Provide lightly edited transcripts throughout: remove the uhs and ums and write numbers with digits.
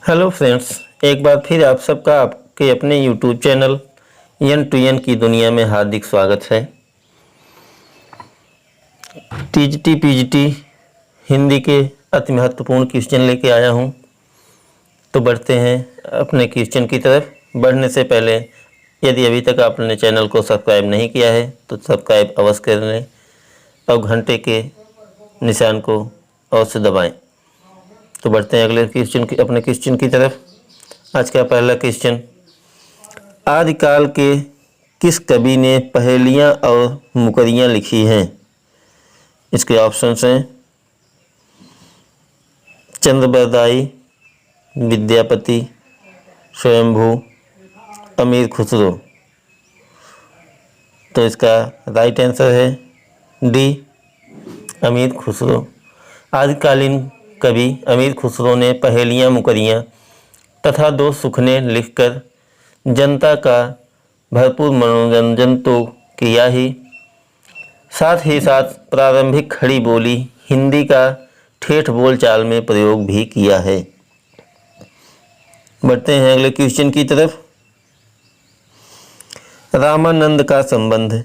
Hello friends, एक बार फिर आप सबका आपके अपने YouTube channel N to N की दुनिया में हार्दिक स्वागत है। टीजीटी पीजीटी हिंदी के अति महत्वपूर्ण क्वेश्चन लेके आया हूँ। तो बढ़ते हैं अपने क्वेश्चन की तरफ। बढ़ने से पहले यदि अभी तक आपने चैनल को सब्सक्राइब नहीं किया है तो सब्सक्राइब अवश्य कर लें और घंटे के निशान को अवश्य दबाएं। तो बढ़ते हैं अगले क्वेश्चन की अपने क्वेश्चन की तरफ। आज का पहला क्वेश्चन, आदिकाल के किस कवि ने पहेलियाँ और मुकरियाँ लिखी हैं? इसके ऑप्शंस हैं चंद्रबरदाई, विद्यापति, स्वयंभू, अमीर खुसरो। तो इसका राइट आंसर है डी, अमीर खुसरो। आदिकालीन कवि अमीर खुसरो ने पहेलियाँ मुकरियाँ तथा दो सुखने लिखकर जनता का भरपूर मनोरंजन तो किया ही, साथ ही साथ प्रारंभिक खड़ी बोली हिंदी का ठेठ बोलचाल में प्रयोग भी किया है। बढ़ते हैं अगले क्वेश्चन की तरफ। रामानंद का संबंध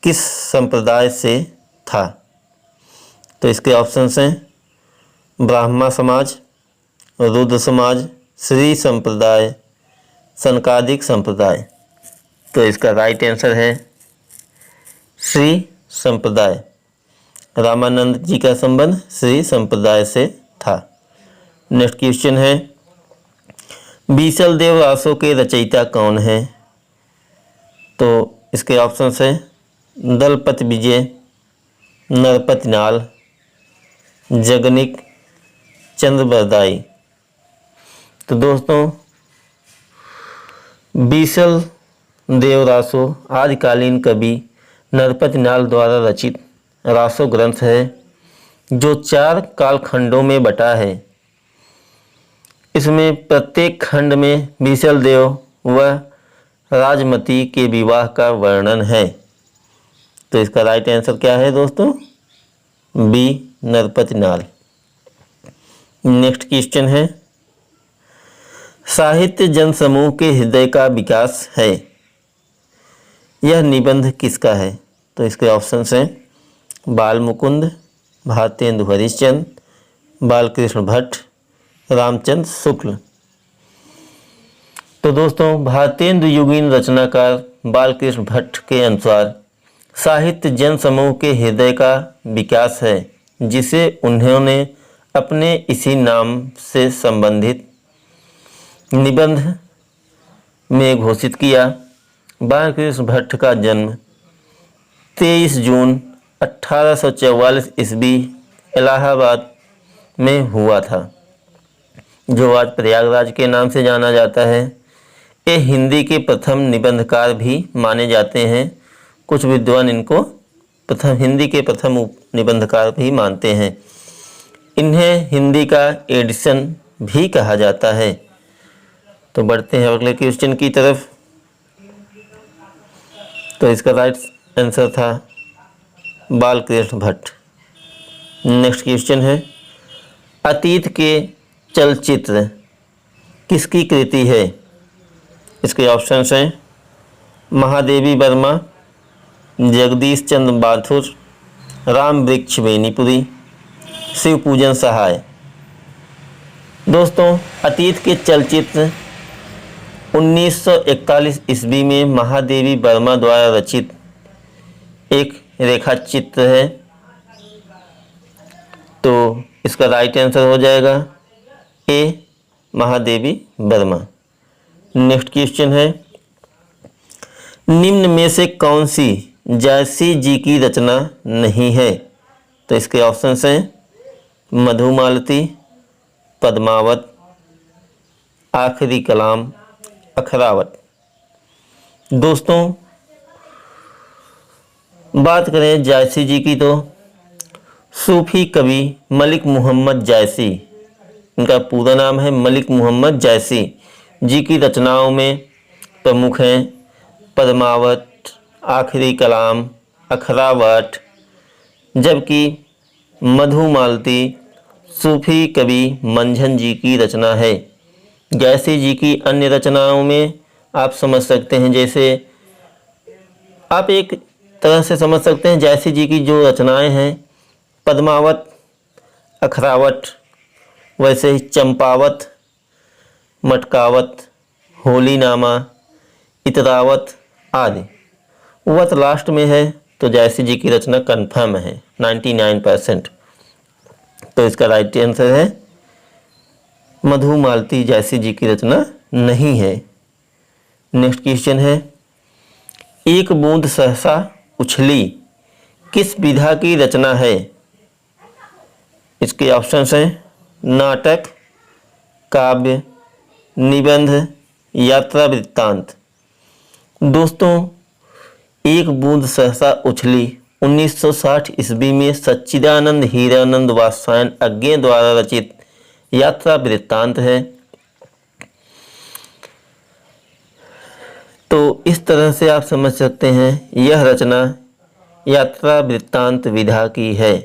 किस संप्रदाय से था? तो इसके ऑप्शंस हैं ब्राह्मण समाज, रुद्र समाज, श्री संप्रदाय, सनकादिक संप्रदाय। तो इसका राइट आंसर है श्री संप्रदाय। रामानंद जी का संबंध श्री संप्रदाय से था। नेक्स्ट क्वेश्चन है, बीसल देव रासों के रचयिता कौन है? तो इसके ऑप्शंस हैं दलपत विजय, नरपत नाल, जगनिक, चंद्रबरदाई। तो दोस्तों, बीसल देव रासो आदिकालीन कवि नरपत नाल द्वारा रचित रासो ग्रंथ है जो 4 कालखंडों में बटा है। इसमें प्रत्येक खंड में बीसल देव व राजमती के विवाह का वर्णन है। तो इसका राइट आंसर क्या है दोस्तों? बी, नरपत नाल। नेक्स्ट क्वेश्चन है, साहित्य जनसमूह के हृदय का विकास है, यह निबंध किसका है? तो इसके ऑप्शंस हैं बाल मुकुंद, भारतेंदु हरिश्चंद्र, बालकृष्ण भट्ट, रामचंद्र शुक्ल। तो दोस्तों, भारतेंदु युगीन रचनाकार बालकृष्ण भट्ट के अनुसार साहित्य जनसमूह के हृदय का विकास है, जिसे उन्होंने अपने इसी नाम से संबंधित निबंध में घोषित किया। बालकृष्ण भट्ट का जन्म 23 जून 1844 ईस्वी इलाहाबाद में हुआ था, जो आज प्रयागराज के नाम से जाना जाता है। ये हिंदी के प्रथम निबंधकार भी माने जाते हैं। कुछ विद्वान इनको हिंदी के प्रथम निबंधकार भी मानते हैं। इन्हें हिंदी का एडिसन भी कहा जाता है। तो बढ़ते हैं अगले क्वेश्चन की तरफ। तो इसका राइट आंसर था बालकृष्ण भट्ट। नेक्स्ट क्वेश्चन है, अतीत के चलचित्र किसकी कृति है? इसके ऑप्शंस हैं महादेवी वर्मा, जगदीश चंद्र बाथुर, राम वृक्ष बेनीपुरी, शिव पूजन सहाय। दोस्तों, अतीत के चलचित्र 1941 ईस्वी में महादेवी वर्मा द्वारा रचित एक रेखा चित्र है। तो इसका राइट आंसर हो जाएगा ए, महादेवी वर्मा। नेक्स्ट क्वेश्चन है, निम्न में से कौन सी जायसी जी की रचना नहीं है? तो इसके ऑप्शंस हैं मधुमालती, पद्मावत, आखिरी कलाम, अखरावत। दोस्तों, बात करें जायसी जी की तो सूफी कवि मलिक मोहम्मद जायसी, इनका पूरा नाम है मलिक मोहम्मद जायसी जी की रचनाओं में प्रमुख हैं पद्मावत, आखिरी कलाम, अखरावत, जबकि मधुमालती सूफी कवि मंझन जी की रचना है जायसी जी की अन्य रचनाओं में आप समझ सकते हैं, जैसे आप एक तरह से समझ सकते हैं जायसी जी की जो रचनाएं हैं, पद्मावत, अखरावत, वैसे ही चंपावत, मटकावत, होलीनामा, इतरावत आदि। वत लास्ट में है तो जायसी जी की रचना कन्फर्म है 99%। तो इसका राइट आंसर है मधुमालती जायसी जी की रचना नहीं है। नेक्स्ट क्वेश्चन है, एक बूंद सहसा उछली किस विधा की रचना है? इसके ऑप्शंस हैं नाटक, काव्य, निबंध, यात्रा वृत्तांत। दोस्तों, एक बूंद सहसा उछली 1960 ईस्वी में सच्चिदानंद हीरानंद वात्स्यायन अज्ञे द्वारा रचित यात्रा वृत्तांत है। तो इस तरह से आप समझ सकते हैं यह रचना यात्रा वृत्तांत विधा की है।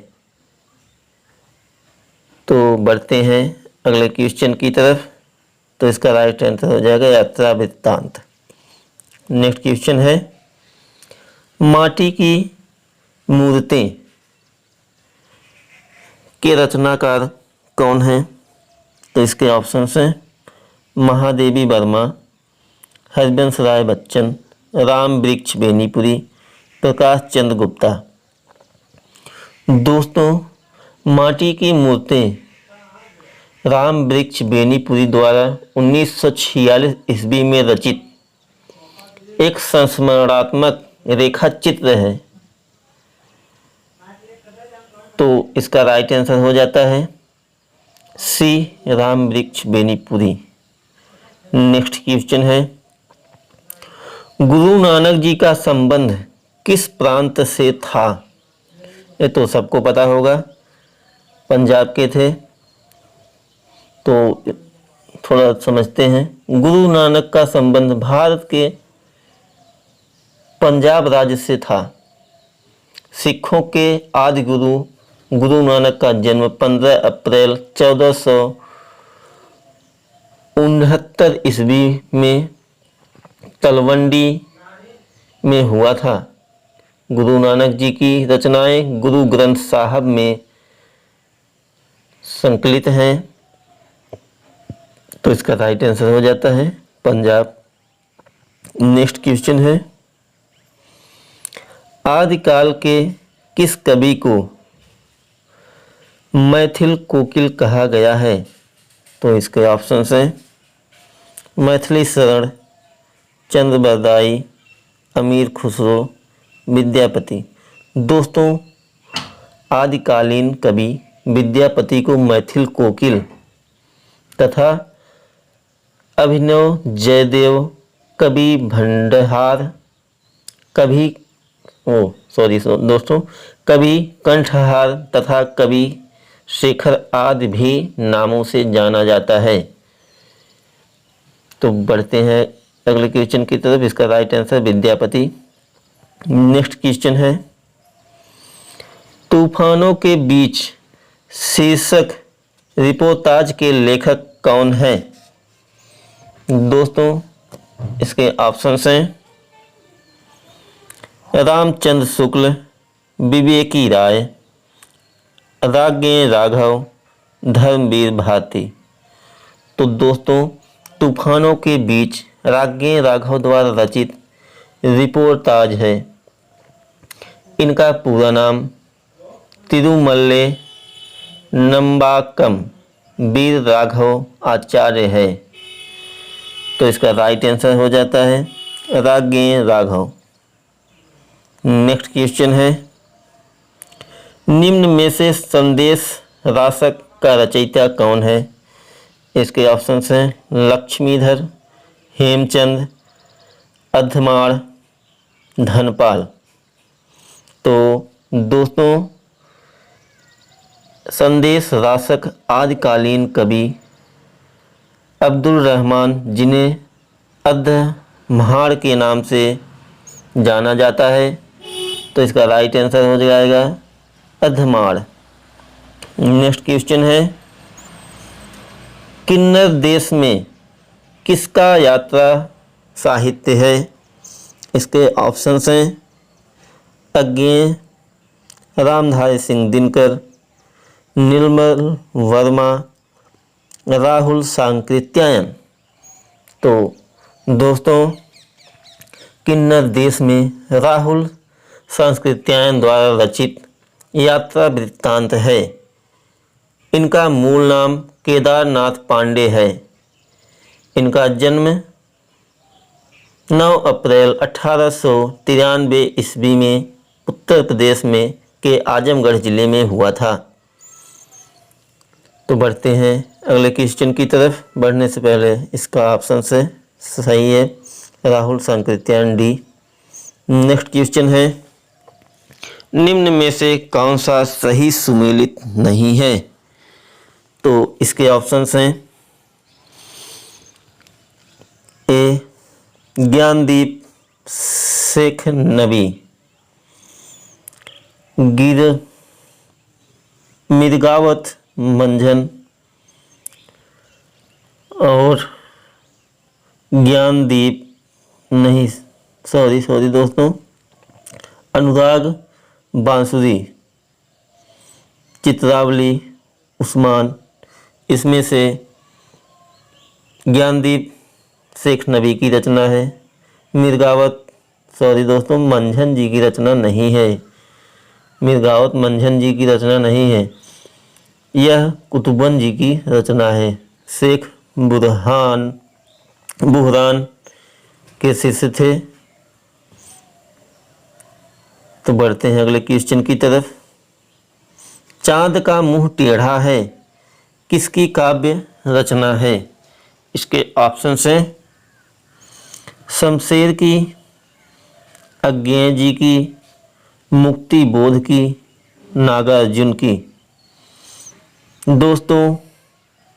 तो बढ़ते हैं अगले क्वेश्चन की तरफ। तो इसका राइट आंसर हो जाएगा यात्रा वृत्तांत। नेक्स्ट क्वेश्चन है, माटी की मूर्तें के रचनाकार कौन हैं? तो इसके ऑप्शंस हैं महादेवी वर्मा, हरिवंश राय बच्चन, राम वृक्ष बेनीपुरी, प्रकाश चंद्र गुप्ता। दोस्तों, माटी की मूर्तें राम वृक्ष बेनीपुरी द्वारा 1946 ईस्वी में रचित एक संस्मरणात्मक रेखा चित्र है। तो इसका राइट आंसर हो जाता है सी, राम वृक्ष बेनीपुरी। नेक्स्ट क्वेश्चन है, गुरु नानक जी का संबंध किस प्रांत से था? ये तो सबको पता होगा, पंजाब के थे। तो थोड़ा समझते हैं। गुरु नानक का संबंध भारत के पंजाब राज्य से था। सिखों के आदि गुरु गुरु नानक का जन्म 15 अप्रैल 1469 ईस्वी में तलवंडी में हुआ था। गुरु नानक जी की रचनाएं गुरु ग्रंथ साहब में संकलित हैं। तो इसका राइट आंसर हो जाता है पंजाब। नेक्स्ट क्वेश्चन है, आदिकाल के किस कवि को मैथिल कोकिल कहा गया है? तो इसके ऑप्शंस हैं मैथिली शरण, चंद्रबरदाई, अमीर खुसरो, विद्यापति। दोस्तों, आदिकालीन कवि विद्यापति को मैथिल कोकिल तथा अभिनव जयदेव, कवि भंडार, दोस्तों कवि कंठहार तथा कवि शेखर आदि भी नामों से जाना जाता है। तो बढ़ते हैं अगले क्वेश्चन की तरफ। इसका right answer Vidyapati. Next question है, तूफानों के बीच शीर्षक रिपोर्टाज के लेखक कौन है? दोस्तों, इसके ऑप्शंस हैं रामचंद्र शुक्ल, विवेकी राय, राज्ञे राघव, धर्मवीर भारती। तो दोस्तों, तूफानों के बीच राज्ञे राघव द्वारा रचित रिपोर्टाज है। इनका पूरा नाम तिरुमल्ले नंबाकम वीर राघव आचार्य है। तो इसका राइट आंसर हो जाता है राज्ञे राघव। नेक्स्ट क्वेश्चन है, निम्न में से संदेश रासक का रचयिता कौन है? इसके ऑप्शंस हैं लक्ष्मीधर, हेमचंद, अधमाड़, धनपाल। तो दोस्तों, संदेश रासक आदिकालीन कवि अब्दुल रहमान, जिन्हें अधमाड़ के नाम से जाना जाता है। तो इसका राइट आंसर हो जाएगा अधमाड़। नेक्स्ट क्वेश्चन है, किन्नर देश में किसका यात्रा साहित्य है? इसके ऑप्शंस हैं अज्ञेय, रामधारी सिंह दिनकर, निर्मल वर्मा, राहुल सांकृत्यायन। तो दोस्तों किन्नर देश में राहुल सांकृत्यायन द्वारा रचित यात्रा वृत्तांत है। इनका मूल नाम केदारनाथ पांडे है। इनका जन्म 9 अप्रैल 1893 ईस्वी में उत्तर प्रदेश में के आजमगढ़ जिले में हुआ था। तो बढ़ते हैं अगले क्वेश्चन की तरफ। बढ़ने से पहले इसका ऑप्शन से सही है Rahul Sankrityayan D. Next question है निम्न में से कौन सा सही सुमेलित नहीं है? तो इसके ऑप्शंस हैं ए ज्ञानदीप शेख नबी, गिर मिर्गावत मंझन और ज्ञानदीप नहीं सॉरी दोस्तों अनुराग बांसुरी, चित्रावली उस्मान। इसमें से ज्ञानदीप शेख नबी की रचना है। मिर्गावत दोस्तों मंझन जी की रचना नहीं है। मिर्गावत मंझन जी की रचना नहीं है, यह कुतुबन जी की रचना है। शेख बुहरान के शिष्य थे। तो बढ़ते हैं अगले क्वेश्चन की तरफ। चांद का मुंह टेढ़ा है किसकी काव्य रचना है? इसके ऑप्शन हैं शमशेर की, अज्ञेय जी की, मुक्ति बोध की, नागार्जुन की। दोस्तों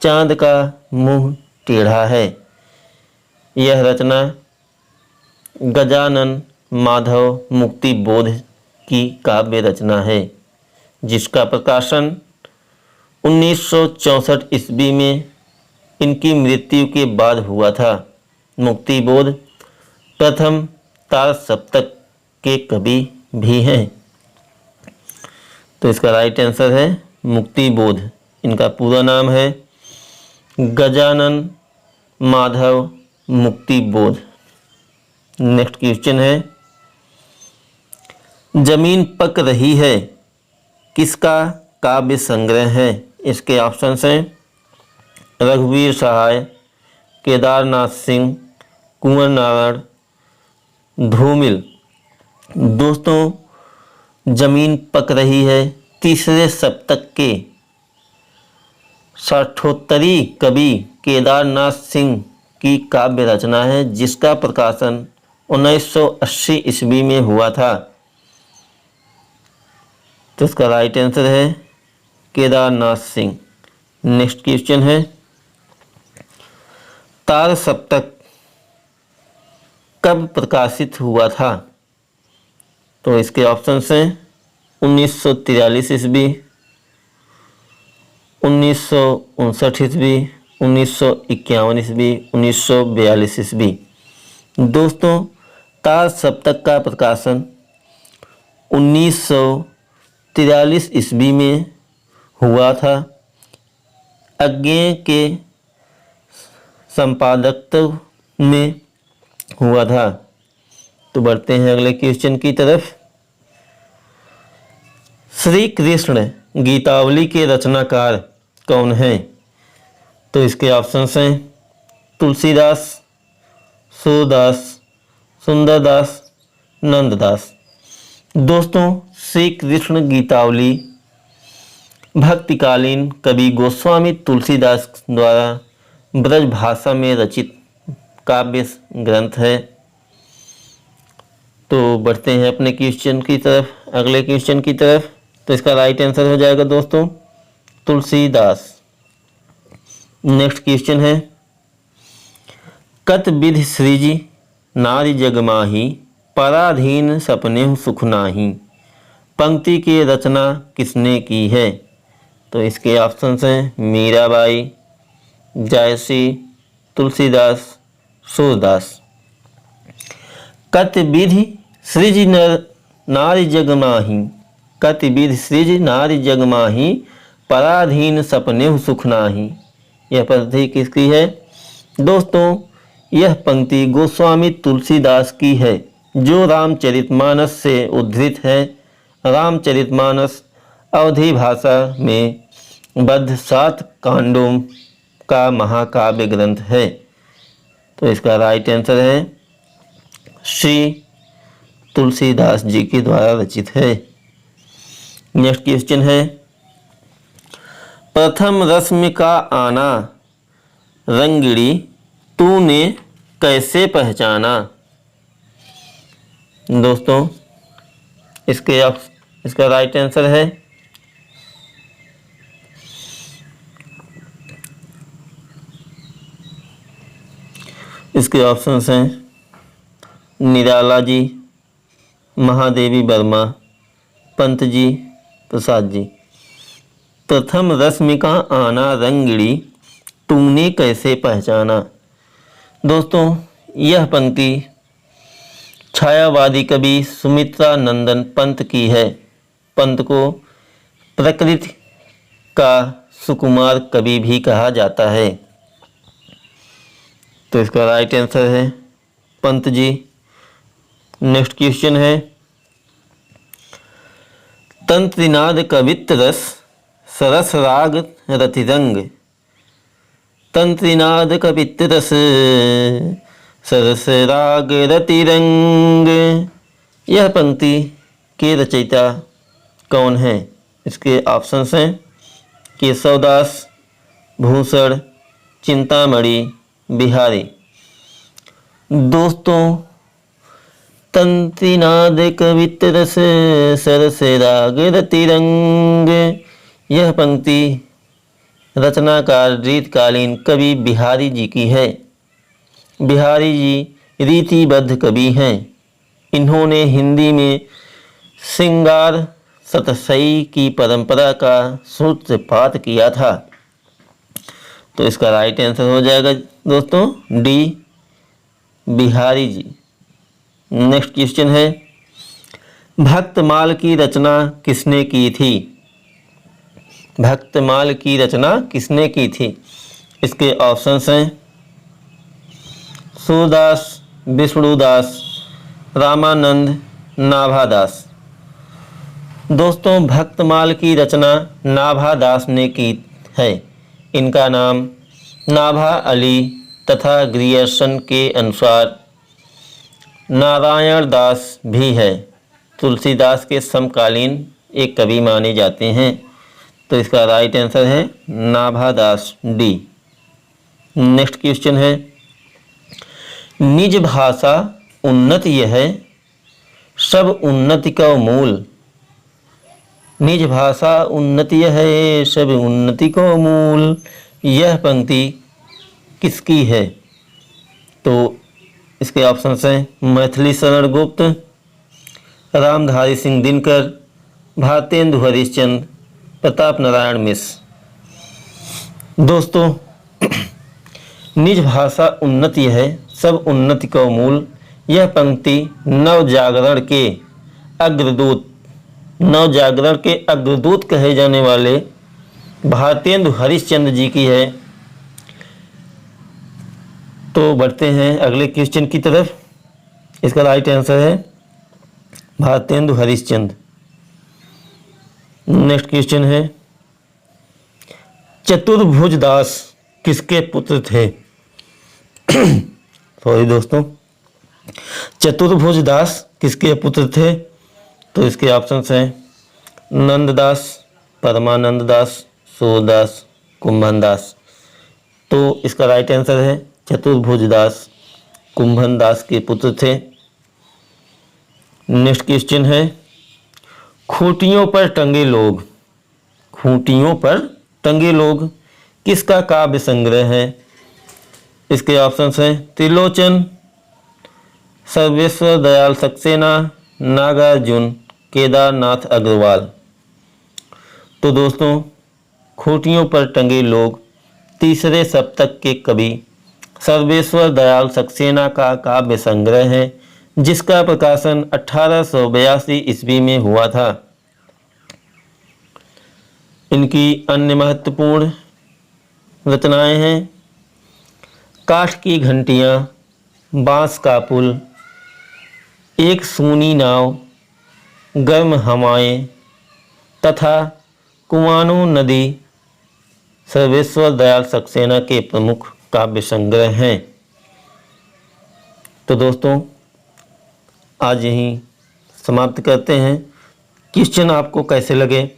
चांद का मुंह टेढ़ा है यह रचना गजानन माधव मुक्ति बोध की काव्य रचना है, जिसका प्रकाशन 1964 ईस्वी में इनकी मृत्यु के बाद हुआ था। मुक्ति बोध प्रथम तार सप्तक के कवि भी हैं। तो इसका राइट आंसर है मुक्ति बोध। इनका पूरा नाम है गजानन माधव मुक्ति बोध। नेक्स्ट क्वेश्चन है जमीन पक रही है किसका काव्य संग्रह है? इसके ऑप्शंस हैं रघुवीर सहाय, केदारनाथ सिंह, कुंवर नारायण, धूमिल। दोस्तों जमीन पक रही है तीसरे सप्तक के साठोत्तरी कवि केदारनाथ सिंह की काव्य रचना है, जिसका प्रकाशन 1980 ईस्वी में हुआ था। तो इसका राइट आंसर है केदारनाथ सिंह। नेक्स्ट क्वेश्चन है तार सप्तक कब प्रकाशित हुआ था? तो इसके ऑप्शंस हैं 1943 ईस्वी, 1959 ईस्वी, 1951 ईस्वी, 1942 ईस्वी। दोस्तों तार सप्तक का प्रकाशन 1943 ईस्वी में हुआ था। अज्ञेय के संपादकत्व में हुआ था। तो बढ़ते हैं अगले क्वेश्चन की तरफ। श्री कृष्ण गीतावली के रचनाकार कौन हैं? तो इसके ऑप्शंस हैं तुलसीदास, सूरदास, सुंदरदास, नंददास। दोस्तों श्री कृष्ण गीतावली भक्तिकालीन कवि गोस्वामी तुलसीदास द्वारा ब्रज भाषा में रचित काव्य ग्रंथ है। तो बढ़ते हैं अपने क्वेश्चन की तरफ, अगले क्वेश्चन की तरफ। तो इसका राइट आंसर हो जाएगा दोस्तों तुलसीदास। नेक्स्ट क्वेश्चन है कत विधि सृजि नारी जगमाही पराधीन सपने सुख नाही। पंक्ति की रचना किसने की है? तो इसके ऑप्शंस हैं मीराबाई, जायसी, तुलसीदास, सूरदास। कति विधि सृज नारी जग माही, कति विधि सृज नारी जग माही, पराधीन सपने सुख नाही। यह पंक्ति किसकी है दोस्तों? यह पंक्ति गोस्वामी तुलसीदास की है, जो रामचरितमानस से उद्धृत है। रामचरितमानस अवधी भाषा में बद्ध 7 कांडों का महाकाव्य ग्रंथ है। तो इसका राइट आंसर है श्री तुलसीदास जी के द्वारा रचित है। नेक्स्ट क्वेश्चन है, प्रथम रश्मि का आना रंगिणी तूने कैसे पहचाना। दोस्तों इसका राइट आंसर है इसके ऑप्शंस हैं निराला जी, महादेवी वर्मा, पंत जी, प्रसाद जी। प्रथम रश्मि का आना रंगिणी तूने कैसे पहचाना। दोस्तों यह पंक्ति छायावादी कवि सुमित्रा नंदन पंत की है। पंत को प्रकृति का सुकुमार कवि भी कहा जाता है। तो इसका राइट आंसर है पंत जी। नेक्स्ट क्वेश्चन है, तंत्रिनाद कवित्त रस सरस राग रतिरंग, तंत्रिनाद कवित्त रस सरस राग रतिरंग। यह पंक्ति के रचयिता कौन है? इसके ऑप्शंस हैं केशवदास, भूषण, चिंतामणि, बिहारी। दोस्तों तंत्रिनाद कवित्त रस सरस राग रतिरंग, यह पंक्ति रचनाकार रीतकालीन कवि बिहारी जी की है। बिहारी जी रीतिबद्ध कवि हैं। इन्होंने हिंदी में श्रृंगार सतसई की परंपरा का सूत्रपात किया था। तो इसका राइट आंसर हो जाएगा दोस्तों D, Bihari ji. Next question है, भक्तमाल की रचना किसने की थी। भक्तमाल की रचना किसने की थी? इसके ऑप्शंस हैं सूरदास, विष्णुदास, रामानंद, नाभादास। दोस्तों भक्तमाल की रचना नाभादास ने की है। इनका नाम नाभा अली तथा ग्रियर्सन के अनुसार नारायण दास भी है। तुलसीदास के समकालीन एक कवि माने जाते हैं। तो इसका राइट आंसर है नाभादास, डी। नेक्स्ट क्वेश्चन है, निज भाषा उन्नति है सब उन्नति का मूल। निज भाषा उन्नति है सब उन्नति को मूल, यह पंक्ति किसकी है? तो इसके ऑप्शंस हैं मैथिली शरण गुप्त, रामधारी सिंह दिनकर, भारतेंदु हरिश्चंद्र, प्रताप नारायण मिश्र। दोस्तों निज भाषा उन्नति है सब उन्नति का मूल, यह पंक्ति नवजागरण के अग्रदूत कहे जाने वाले भारतेंदु हरिश्चंद्र जी की है। तो बढ़ते हैं अगले क्वेश्चन की तरफ। इसका राइट आंसर है भारतेंदु हरिश्चंद्र। नेक्स्ट क्वेश्चन है, चतुर्भुज दास किसके पुत्र थे? सॉरी दोस्तों, चतुर्भुज दास किसके पुत्र थे? तो इसके ऑप्शंस हैं नंददास, परमानंद दास, सूरदास, कुंभन दास। तो इसका राइट आंसर है चतुर्भुज दास कुंभन दास के पुत्र थे। नेक्स्ट क्वेश्चन है, खूंटियों पर टंगे लोग, खूंटियों पर टंगे लोग किसका काव्य संग्रह है? इसके ऑप्शंस हैं त्रिलोचन, सर्वेश्वर दयाल सक्सेना, नागार्जुन, केदारनाथ अग्रवाल। तो दोस्तों खूंटियों पर टंगे लोग तीसरे सप्तक के कवि सर्वेश्वर दयाल सक्सेना का काव्य संग्रह है, जिसका प्रकाशन 1882 ईस्वी में हुआ था। इनकी अन्य महत्वपूर्ण रचनाएं हैं काठ की घंटियाँ, बांस का पुल, एक सूनी नाव, गर्म हवाएं तथा कुआनो नदी सर्वेश्वर दयाल सक्सेना के प्रमुख काव्य संग्रह हैं। तो दोस्तों, आज यहीं समाप्त करते हैं। क्वेश्चन आपको कैसे लगे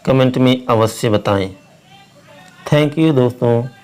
कमेंट में अवश्य बताएं। थैंक यू दोस्तों।